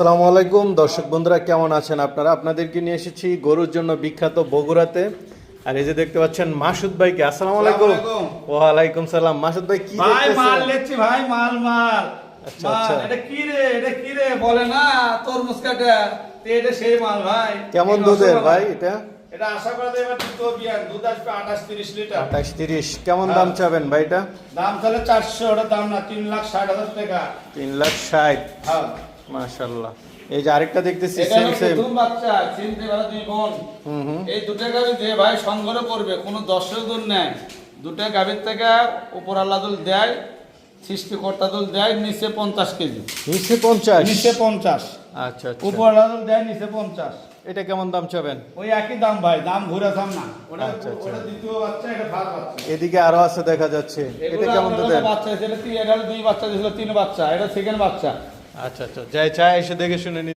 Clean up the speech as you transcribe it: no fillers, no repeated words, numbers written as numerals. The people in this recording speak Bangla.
আসসালামু আলাইকুম দর্শক বন্ধুরা, কেমন আছেন আপনারা? আপনাদেরকে নিয়ে এসেছি গরুর জন্য বিখ্যাত বগুড়াতে। আর এই যে দেখতে পাচ্ছেন মাসুদ ভাইকে। আসসালামু আলাইকুম। ওয়ালাইকুম সালাম। মাসুদ ভাই কি ভাই দেখতেছেন? মাল লেচ্ছি ভাই, মাল মাল আচ্ছা, মাল। আচ্ছা। এটা কি রে বলে না তরমুজ কাটা, এটা সেই মাল ভাই। কেমন এই দুধের রসগোল্লা। ভাই এটা? এটা আশা করা যায় এবার দুধ বিয়ান, দুধ আসবে 28-30 লিটার। 28-30। কেমন হ্যাঁ। দাম চাবেন ভাই এটা? দাম তাহলে 400, ওটা দাম না 3,60,000 টাকা। 3,60,000। হ্যাঁ। মাশাআল্লাহ। এই যে আরেকটা দেখতেছি এটা সেম হলো সেম। প্রথম বাচ্চা, চিনতে পারা দুই বোন। এই দুটো গাভী যে ভাই সংগ্রহ করবে, কোনো দর্শক দুধ নেয়, দুটো গাভীর থেকে উপর আল্লাহ দুল দেয়, সৃষ্টিকর্তা দুল দেয় নিচে 50 কেজি। নিচে 50? নিচে 50, আচ্ছা আচ্ছা। উপর আল্লাহ দুল দেয় নিচে 50। এটা কেমন দাম চাবেন? ওই একই দাম ভাই, দাম ঘুরে দাম না। ওটা আচ্ছা, আচ্ছা। ওটা দ্বিতীয় বাচ্চা, এটা ফার্স্ট বাচ্চা। এদিকে আরো আছে দেখা যাচ্ছে। এটা এগুলো কেমন আপনার দুধের? বাচ্চা, এটা হলো দুই বাচ্চা, ছিল তিন বাচ্চা, এটা সেকেন্ড বাচ্চা। আচ্ছা আচ্ছা, যাই চাই এসে দেখে শুনে